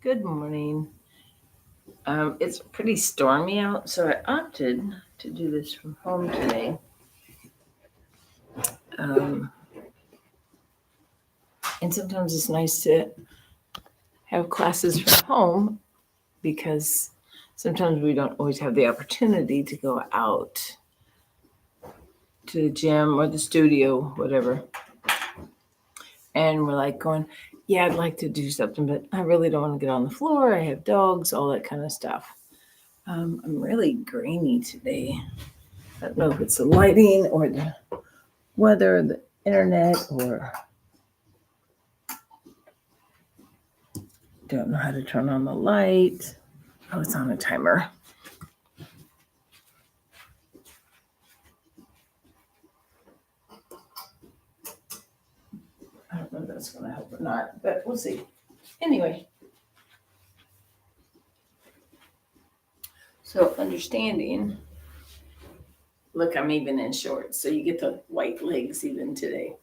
Good morning. It's pretty stormy out, so I opted to do this from home today. Um, and sometimes it's nice to have classes from home because sometimes we don't always have the opportunity to go out to the gym or the studio, whatever. And we're like going, yeah, I'd like to do something, but I really don't want to get on the floor. I have dogs, all that kind of stuff. I'm really grainy today. I don't know if it's the lighting or the weather, the internet, or don't know how to turn on the light. Oh, it's on a timer. I don't know if that's going to help or not, but we'll see. Anyway, so understanding. Look, I'm even in shorts, so you get the white legs even today.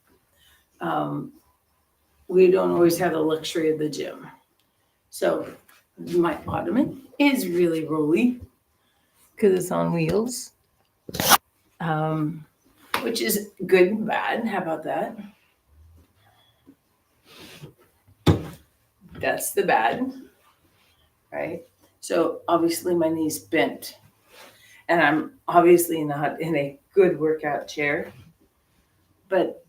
Um, we don't always have the luxury of the gym. So my ottoman is really rolly because it's on wheels, um, which is good and bad. How about that? That's the bad, right? So obviously my knee's bent, and I'm obviously not in a good workout chair. But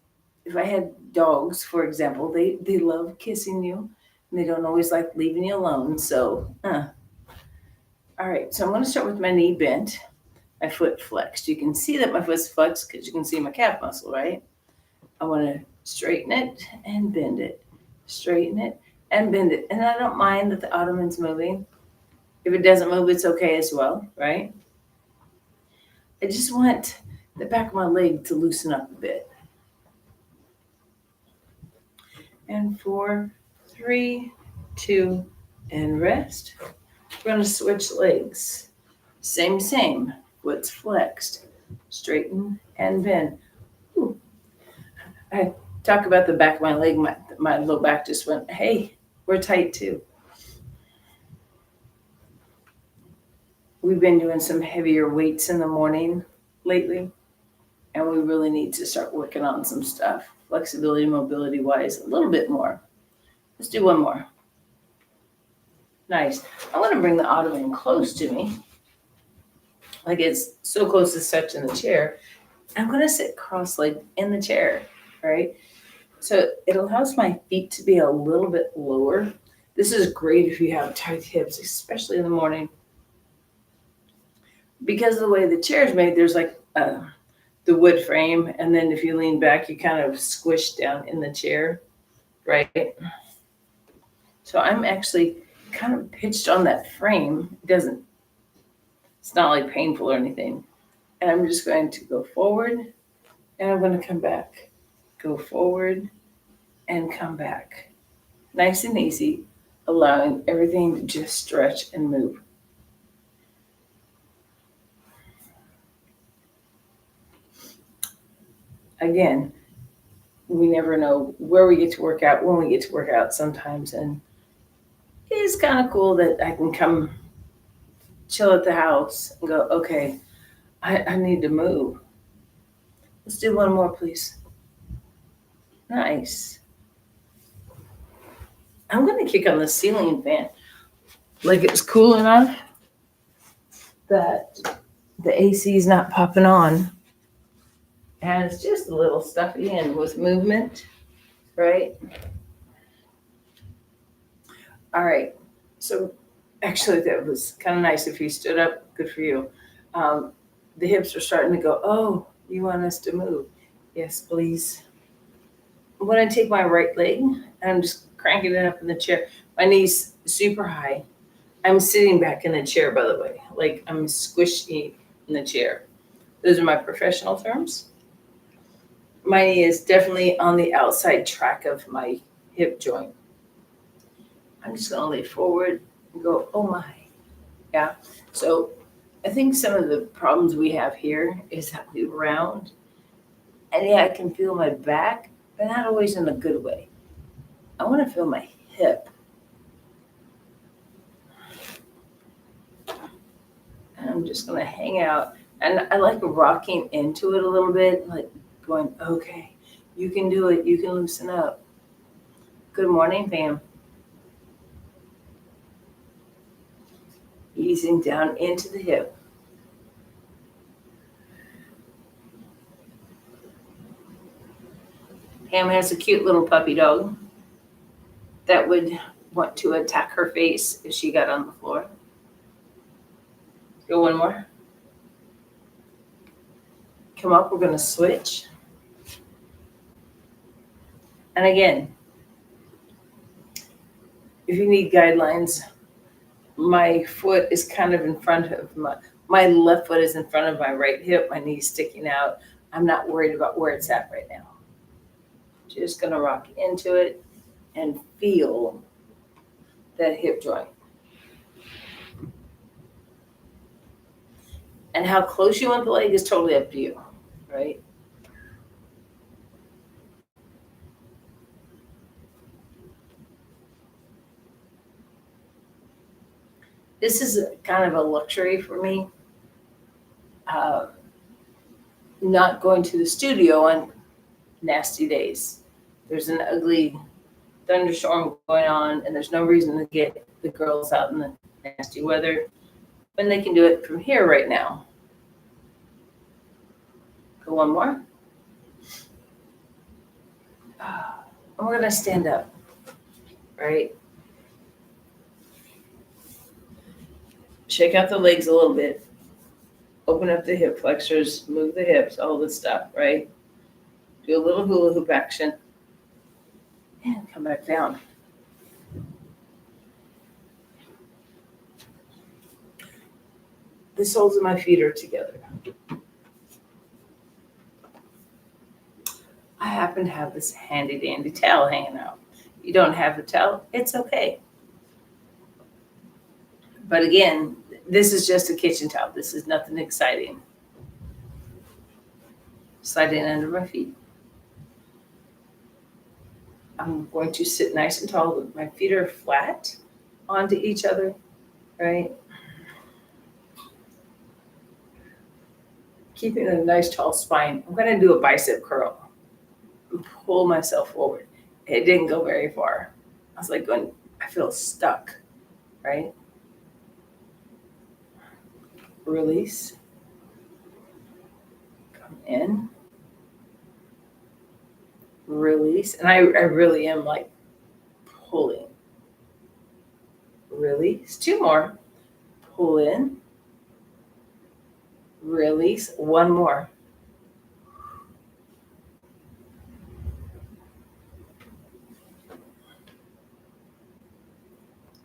if I had dogs, for example, they love kissing you, and they don't always like leaving you alone. So, all right. So I'm going to start with my knee bent, my foot flexed. You can see that my foot's flexed because you can see my calf muscle, right? I want to straighten it and bend it, straighten it and bend it, and I don't mind that the ottoman's moving. If it doesn't move, it's okay as well, right? I just want the back of my leg to loosen up a bit. And 4, 3, 2, and rest. We're going to switch legs. Same. Foot's flexed. Straighten and bend. Ooh. I talk about the back of my leg. My low back just went, hey, we're tight too. We've been doing some heavier weights in the morning lately, and we really need to start working on some stuff, flexibility, mobility wise, a little bit more. Let's do one more. Nice. I want to bring the ottoman close to me, like it's so close to touch in the chair. I'm going to sit cross-legged in the chair, right? So it allows my feet to be a little bit lower. This is great if you have tight hips, especially in the morning. Because of the way the chair is made, there's like the wood frame, and then if you lean back, you kind of squish down in the chair, right? So I'm actually kind of pitched on that frame. It's not like painful or anything. And I'm just going to go forward, and I'm going to come back. Go forward and come back. Nice and easy, allowing everything to just stretch and move. Again, we never know where we get to work out, when we get to work out sometimes. And it's kind of cool that I can come chill at the house and go, okay, I need to move. Let's do one more, please. Nice. I'm going to kick on the ceiling fan. Like it's cool enough that the AC is not popping on. And it's just a little stuffy and with movement, right? All right. So actually, that was kind of nice. If you stood up, good for you. Um, the hips are starting to go, oh, you want us to move? Yes, please. I'm going to take my right leg and I'm just cranking it up in the chair. My knee's super high. I'm sitting back in the chair, by the way, like I'm squishy in the chair. Those are my professional terms. My knee is definitely on the outside track of my hip joint. I'm just going to lay forward and go, oh my. Yeah. So I think some of the problems we have here is that we round. And yeah, I can feel my back, but not always in a good way. I want to feel my hip. I'm just going to hang out. And I like rocking into it a little bit, like going, okay, you can do it. You can loosen up. Good morning, Pam. Easing down into the hip. Pam has a cute little puppy dog that would want to attack her face if she got on the floor. Go one more. Come up, we're going to switch. And again, if you need guidelines, my foot is kind of in front of my left foot is in front of my right hip, my knee's sticking out. I'm not worried about where it's at right now. Just going to rock into it and feel that hip joint. And how close you want the leg is totally up to you, right? This is kind of a luxury for me. Not going to the studio on nasty days. There's an ugly thunderstorm going on, and there's no reason to get the girls out in the nasty weather when they can do it from here right now. Go one more. And we're going to stand up, right? Shake out the legs a little bit. Open up the hip flexors, move the hips, all this stuff, right? Do a little hula hoop action. And come back down. The soles of my feet are together. I happen to have this handy dandy towel hanging out. You don't have the towel, it's okay. But again, this is just a kitchen towel. This is nothing exciting. Slide in under my feet. I'm going to sit nice and tall. My feet are flat onto each other, right? Keeping a nice tall spine. I'm going to do a bicep curl. Pull myself forward. It didn't go very far. I was like going, I feel stuck, right? Release. Come in. Release. And I really am like pulling. Release. Two more. Pull in. Release. One more.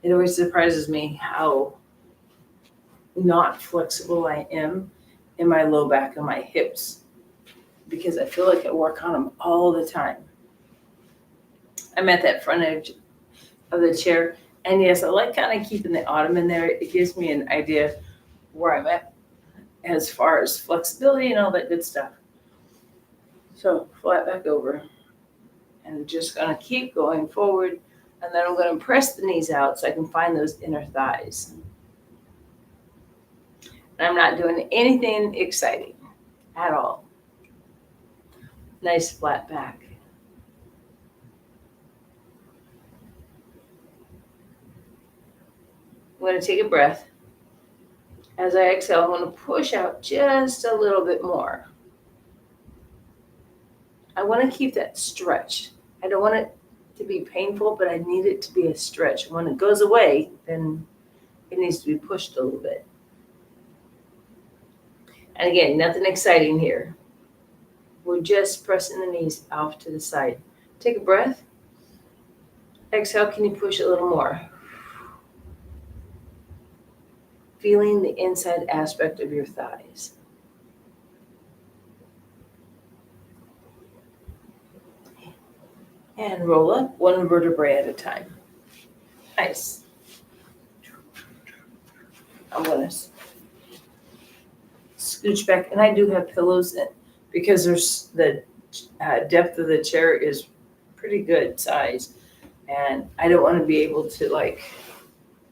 It always surprises me how not flexible I am in my low back and my hips, because I feel like I work on them all the time. I'm at that front edge of the chair, and yes, I like kind of keeping the ottoman there. It gives me an idea where I'm at as far as flexibility and all that good stuff. So flat back over, and I'm just going to keep going forward, and then I'm going to press the knees out so I can find those inner thighs. And I'm not doing anything exciting at all. Nice flat back. I'm going to take a breath. As I exhale, I'm going to push out just a little bit more. I want to keep that stretch. I don't want it to be painful, but I need it to be a stretch. When it goes away, then it needs to be pushed a little bit. And again, nothing exciting here. We're just pressing the knees off to the side. Take a breath. Exhale, can you push a little more? Feeling the inside aspect of your thighs. And roll up one vertebrae at a time. Nice. I'm going to scooch back, and I do have pillows in, because there's the depth of the chair is pretty good size, and I don't want to be able to like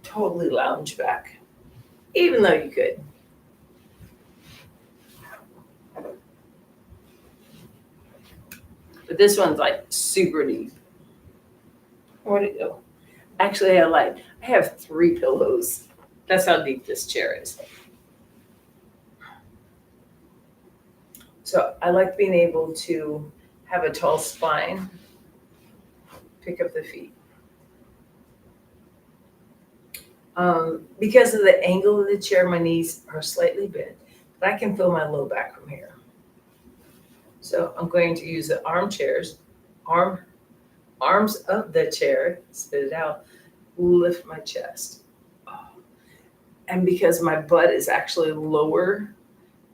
totally lounge back, even though you could. But this one's like super deep. What do you do? Actually, I lied. I have 3 pillows. That's how deep this chair is. So I like being able to have a tall spine, pick up the feet. Because of the angle of the chair, my knees are slightly bent, but I can feel my low back from here. So I'm going to use the arms of the chair, spit it out, lift my chest. And because my butt is actually lower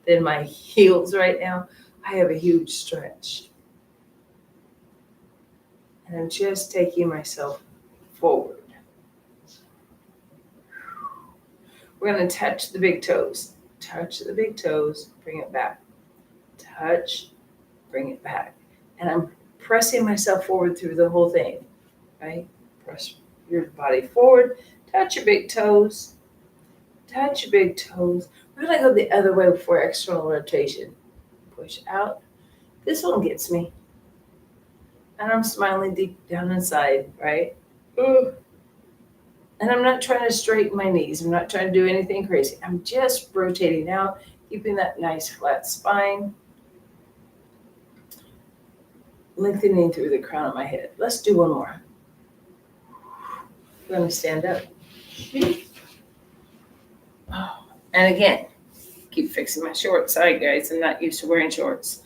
than my heels right now, I have a huge stretch. And I'm just taking myself forward. We're going to touch the big toes. Touch the big toes, bring it back. Touch, bring it back. And I'm pressing myself forward through the whole thing, right? Press your body forward, touch your big toes, touch your big toes. We're going to go the other way for external rotation. Push out. This one gets me. And I'm smiling deep down inside, right? Ooh. And I'm not trying to straighten my knees. I'm not trying to do anything crazy. I'm just rotating out, keeping that nice flat spine, lengthening through the crown of my head. Let's do one more. I'm going to stand up. And again, keep fixing my short side, guys. I'm not used to wearing shorts.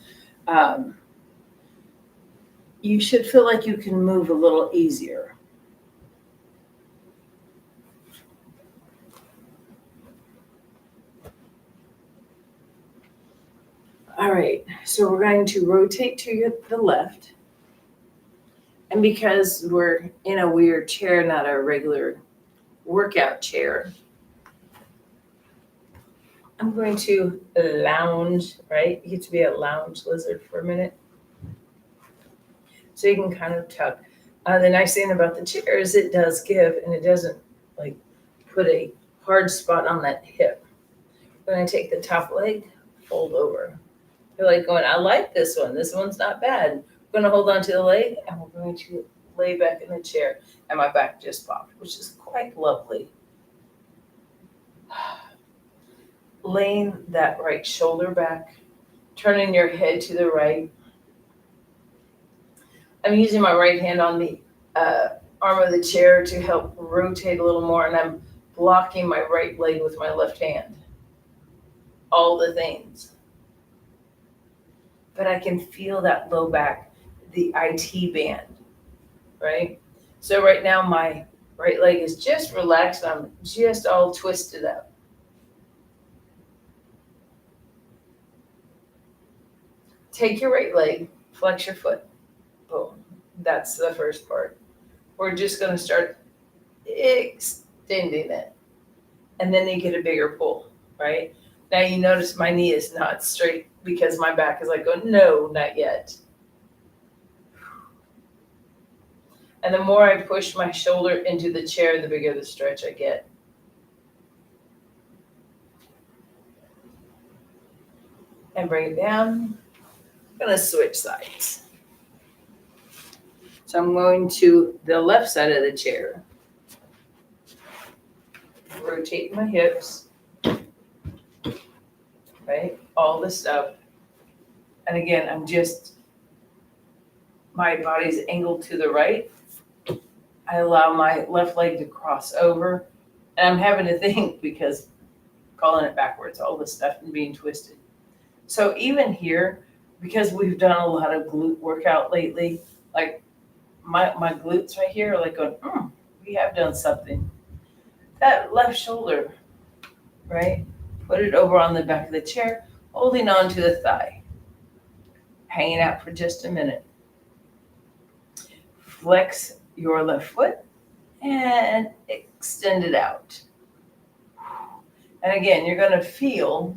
You should feel like you can move a little easier. All right, so we're going to rotate to the left. And because we're in a weird chair, not a regular workout chair, I'm going to lounge, right? You get to be a lounge lizard for a minute. So you can kind of tuck. The nice thing about the chair is it does give, and it doesn't like put a hard spot on that hip. When I take the top leg, fold over. You're like going, I like this one. This one's not bad. We're going to hold on to the leg, and we're going to lay back in the chair. And my back just popped, which is quite lovely. Laying that right shoulder back, turning your head to the right. I'm using my right hand on the arm of the chair to help rotate a little more, and I'm blocking my right leg with my left hand. All the things. But I can feel that low back, the IT band, right? So right now my right leg is just relaxed. I'm just all twisted up. Take your right leg, flex your foot. Boom. That's the first part. We're just going to start extending it. And then you get a bigger pull, right? Now you notice my knee is not straight because my back is like, going, no, not yet. And the more I push my shoulder into the chair, the bigger the stretch I get. And bring it down. I'm going to switch sides. So I'm going to the left side of the chair. Rotate my hips. Right? All this stuff. And again, my body's angled to the right. I allow my left leg to cross over. And I'm having to think because calling it backwards, all this stuff and being twisted. So even here, because we've done a lot of glute workout lately, like my glutes right here are like going, we have done something. That left shoulder, right? Put it over on the back of the chair, holding on to the thigh. Hanging out for just a minute. Flex your left foot and extend it out. And again, you're going to feel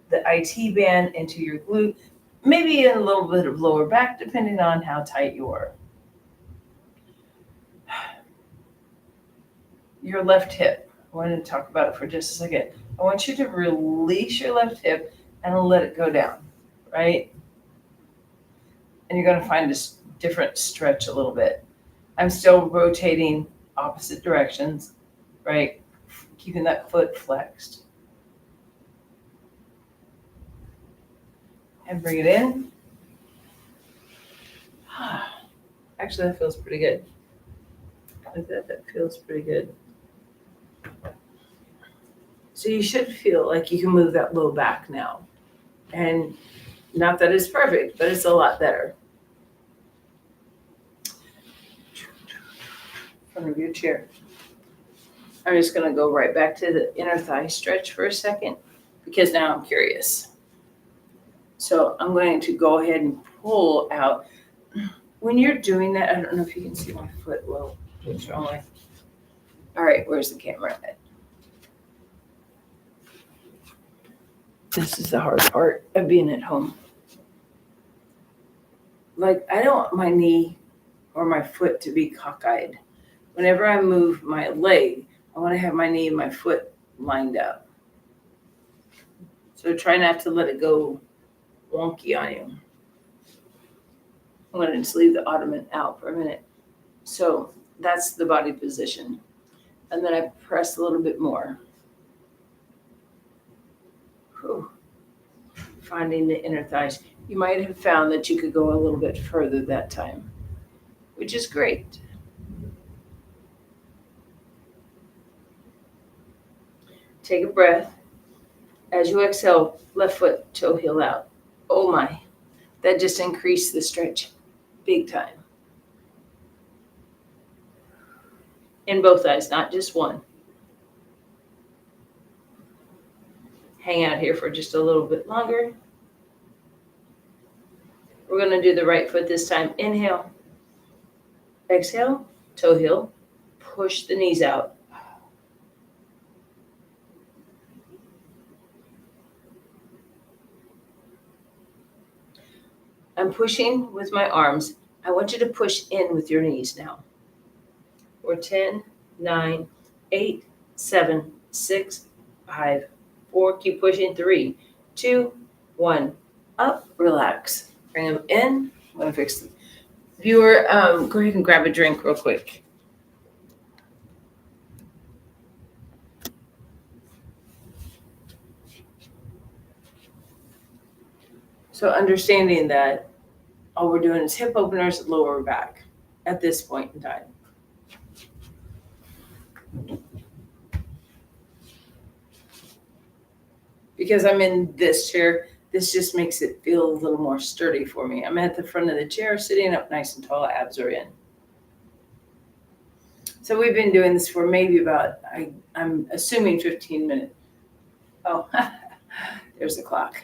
the IT band into your glute, maybe a little bit of lower back, depending on how tight you are. Your left hip. I want to talk about it for just a second. I want you to release your left hip and let it go down, right? and you're going to find a different stretch a little bit. I'm still rotating opposite directions, right? Keeping that foot flexed. And bring it in. Actually, that feels pretty good. Like that feels pretty good. So you should feel like you can move that low back now. And not that it's perfect, but it's a lot better. In front of your chair. I'm just going to go right back to the inner thigh stretch for a second because now I'm curious. So I'm going to go ahead and pull out. When you're doing that, I don't know if you can see my foot well. What's wrong with? All right, where's the camera at? This is the hard part of being at home. Like, I don't want my knee or my foot to be cockeyed. Whenever I move my leg, I want to have my knee and my foot lined up. So try not to let it go wonky on you. I'm going to just leave the ottoman out for a minute. So that's the body position. And then I press a little bit more. Whew. Finding the inner thighs. You might have found that you could go a little bit further that time, which is great. Take a breath. As you exhale, left foot, toe heel out. Oh my, that just increased the stretch big time. In both thighs, not just one. Hang out here for just a little bit longer. We're going to do the right foot this time. Inhale. Exhale, toe heel. Push the knees out. I'm pushing with my arms. I want you to push in with your knees now. We're 10, 9, 8, 7, 6, 5, 4. Keep pushing. 3, 2, 1. Up. Relax. Bring them in. I'm going to fix them. Viewer, go ahead and grab a drink real quick. So understanding that all we're doing is hip openers, lower back at this point in time. Because I'm in this chair, this just makes it feel a little more sturdy for me. I'm at the front of the chair, sitting up nice and tall, abs are in. So we've been doing this for maybe about, I'm assuming 15 minutes. Oh, there's the clock.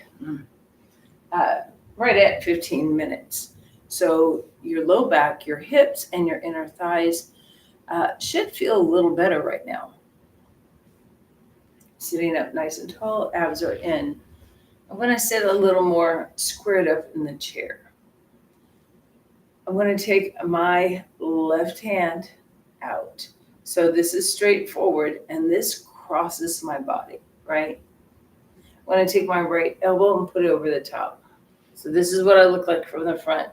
Right at 15 minutes. So your low back, your hips, and your inner thighs should feel a little better right now. Sitting up nice and tall, abs are in. I'm going to sit a little more squared up in the chair. I'm going to take my left hand out. So this is straight forward, and this crosses my body, right? I'm going to take my right elbow and put it over the top. So this is what I look like from the front.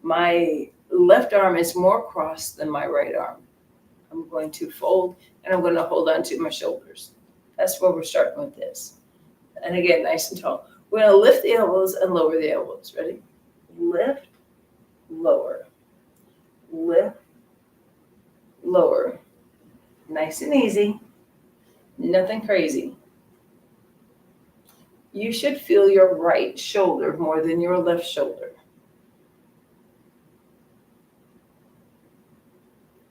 My left arm is more crossed than my right arm. I'm going to fold, and I'm going to hold on to my shoulders. That's where we're starting with this. And again, nice and tall. We're going to lift the elbows and lower the elbows. Ready? Lift, lower. Lift, lower. Nice and easy. Nothing crazy. You should feel your right shoulder more than your left shoulder.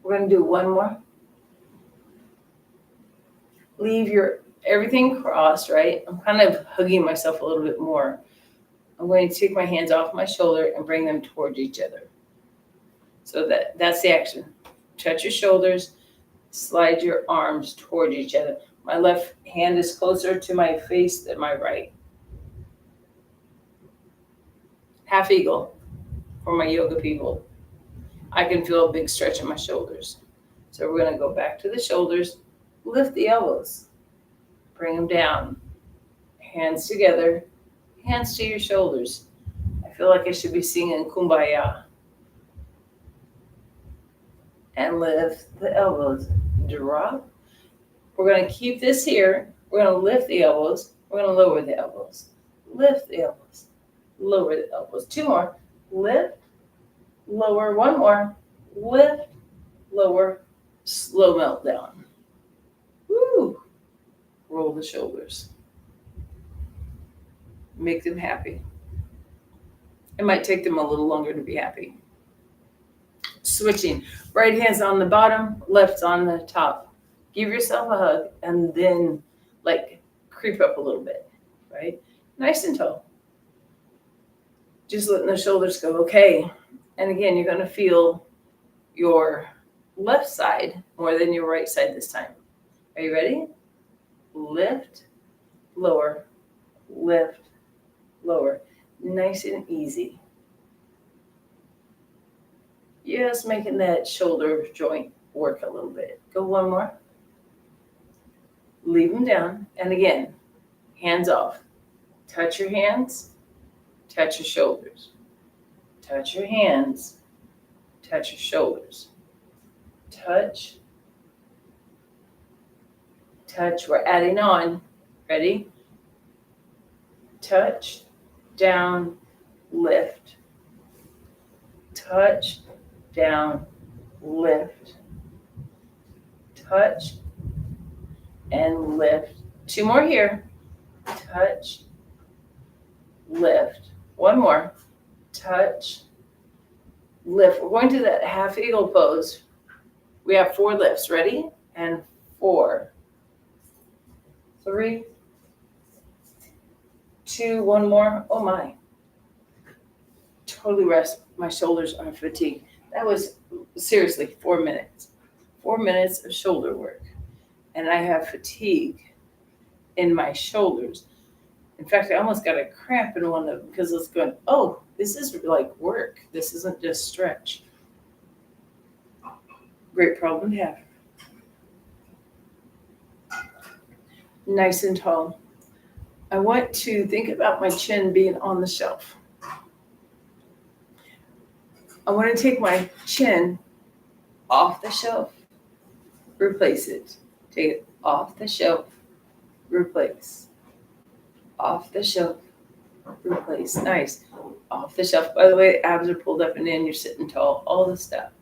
We're going to do one more. Leave your everything crossed, right? I'm kind of hugging myself a little bit more. I'm going to take my hands off my shoulder and bring them towards each other. So that's the action. Touch your shoulders, slide your arms towards each other. My left hand is closer to my face than my right. Half eagle for my yoga people. I can feel a big stretch in my shoulders. So we're going to go back to the shoulders, lift the elbows, bring them down, hands together, hands to your shoulders. I feel like I should be singing Kumbaya. And lift the elbows. Drop. We're going to keep this here. We're going to lift the elbows. We're going to lower the elbows. Lift the elbows. Lower the elbows. 2 more. Lift. Lower. 1 more. Lift. Lower. Slow melt down. Woo. Roll the shoulders. Make them happy. It might take them a little longer to be happy. Switching. Right hand's on the bottom, left's on the top. Give yourself a hug and then like creep up a little bit, right? Nice and tall. Just letting the shoulders go. Okay. And again, you're going to feel your left side more than your right side this time. Are you ready? Lift, lower, lift, lower. Nice and easy. Just making that shoulder joint work a little bit. Go 1 more. Leave them down. And again, hands off. Touch your hands. Touch your shoulders. Touch your hands. Touch your shoulders. Touch. Touch. We're adding on. Ready? Touch. Down. Lift. Touch. Down, lift, touch, and lift. 2 more here. Touch, lift. 1 more. Touch, lift. We're going to that half eagle pose. We have 4 lifts. Ready? And 4, 3, 2, 1 more. Oh my. Totally rest. My shoulders are fatigued. That was seriously 4 minutes. 4 minutes of shoulder work. And I have fatigue in my shoulders. In fact, I almost got a cramp in one of them because I was going, oh, this is like work. This isn't just stretch. Great problem to have. Nice and tall. I want to think about my chin being on the shelf. I want to take my chin off the shelf, replace it. Take it off the shelf, replace. Off the shelf, replace. Nice. Off the shelf. By the way, abs are pulled up and in. You're sitting tall. All the stuff.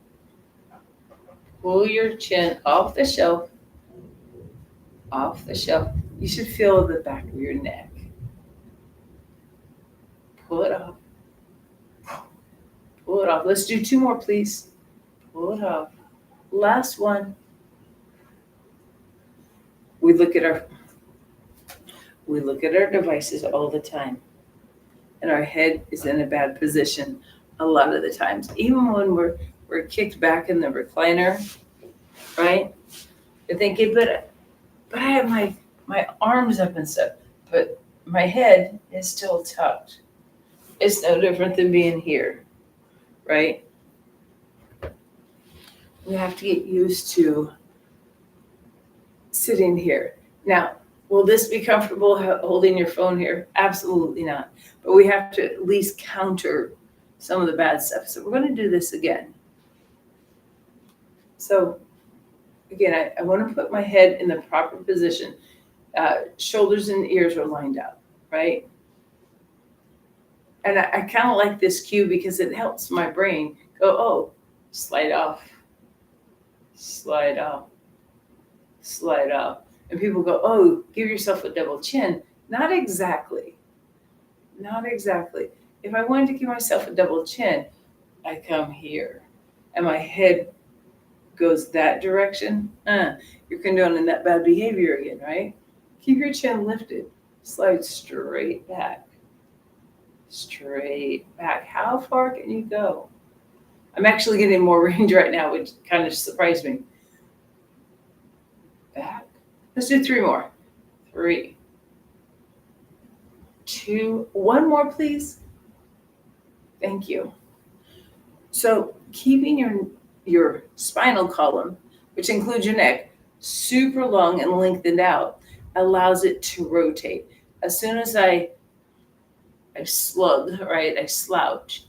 Pull your chin off the shelf. Off the shelf. You should feel the back of your neck. Pull it off. Pull it off. Let's do 2 more, please. Pull it off. Last one. We look at our devices all the time. And our head is in a bad position a lot of the times. Even when we're kicked back in the recliner, right? You're thinking, but I have my arms up and stuff. But my head is still tucked. It's no different than being here. Right? We have to get used to sitting here. Now, will this be comfortable holding your phone here? Absolutely not. But we have to at least counter some of the bad stuff. So we're going to do this again. So again, I want to put my head in the proper position. Shoulders and ears are lined up, right? And I kind of like this cue because it helps my brain go, oh, slide off, slide off, slide off. And people go, oh, give yourself a double chin. Not exactly. Not exactly. If I wanted to give myself a double chin, I come here and my head goes that direction. You're condoning that bad behavior again, right? Keep your chin lifted. Slide straight back. Straight back. How far can you go? I'm actually getting more range right now, which kind of surprised me. Back. Let's do 3 more. 3, 2, 1 more, please. Thank you. So keeping your spinal column, which includes your neck, super long and lengthened out, allows it to rotate. As soon as I I slug, right? I slouch.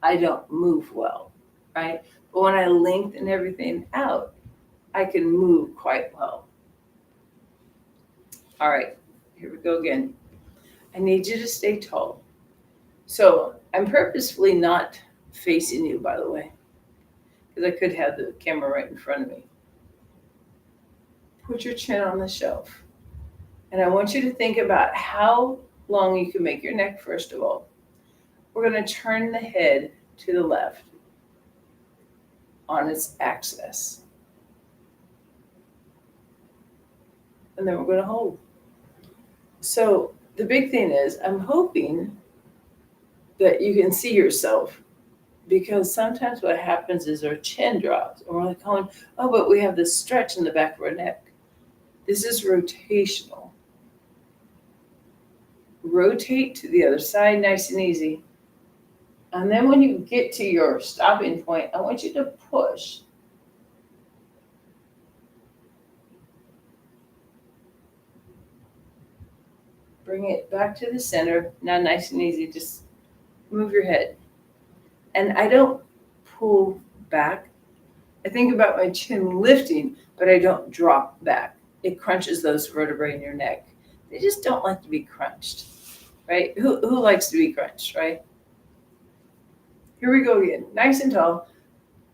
I don't move well, right? But when I lengthen everything out, I can move quite well. All right, here we go again. I need you to stay tall. So I'm purposefully not facing you, by the way, because I could have the camera right in front of me. Put your chin on the shelf. And I want you to think about how long you can make your neck, first of all. We're going to turn the head to the left on its axis. And then we're going to hold. So the big thing is, I'm hoping that you can see yourself, because sometimes what happens is our chin drops and we're like going, oh, but we have this stretch in the back of our neck. This is rotational. Rotate to the other side, nice and easy. And then when you get to your stopping point, I want you to push. Bring it back to the center. Now nice and easy, just move your head. And I don't pull back. I think about my chin lifting, but I don't drop back. It crunches those vertebrae in your neck. They just don't like to be crunched, right? Who likes to be crunched, right? Here we go again. Nice and tall.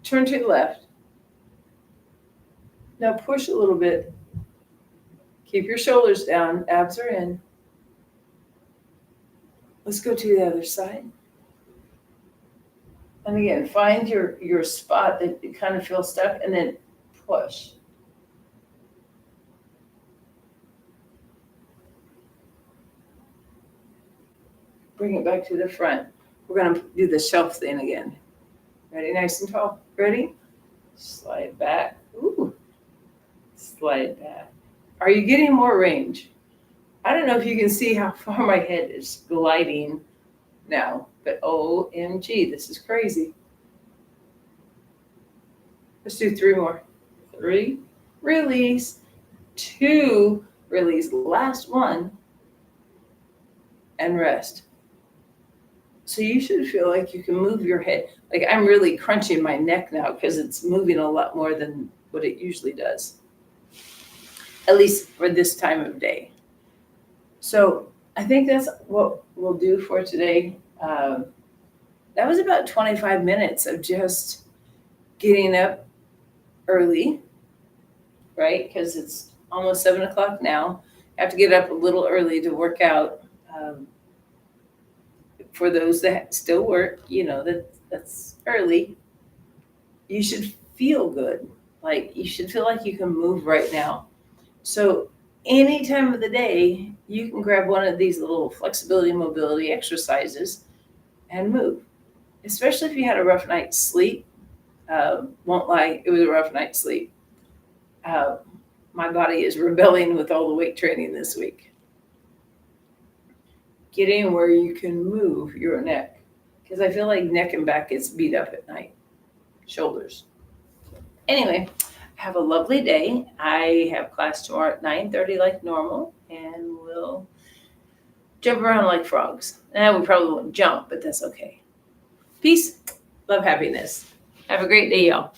Turn to the left. Now push a little bit. Keep your shoulders down. Abs are in. Let's go to the other side. And again, find your spot that you kind of feel stuck, and then push. Bring it back to the front. We're going to do the shelf thing again. Ready? Nice and tall. Ready? Slide back. Ooh. Slide back. Are you getting more range? I don't know if you can see how far my head is gliding now, but OMG, this is crazy. Let's do 3 more. 3, release. 2, release. Last one, and rest. So you should feel like you can move your head. Like I'm really crunching my neck now because it's moving a lot more than what it usually does, at least for this time of day. So I think that's what we'll do for today. That was about 25 minutes of just getting up early, right? Because it's almost 7 o'clock now. I have to get up a little early to work out. For those that still work, you know, that's early. You should feel good. Like you should feel like you can move right now. So any time of the day, you can grab one of these little flexibility and mobility exercises and move. Especially if you had a rough night's sleep. Won't lie, it was a rough night's sleep. My body is rebelling with all the weight training this week. Get in where you can move your neck, because I feel like neck and back gets beat up at night. Shoulders. Anyway, have a lovely day. I have class tomorrow at 9:30 like normal, and we'll jump around like frogs. We probably won't jump, but that's okay. Peace, love, happiness. Have a great day, y'all.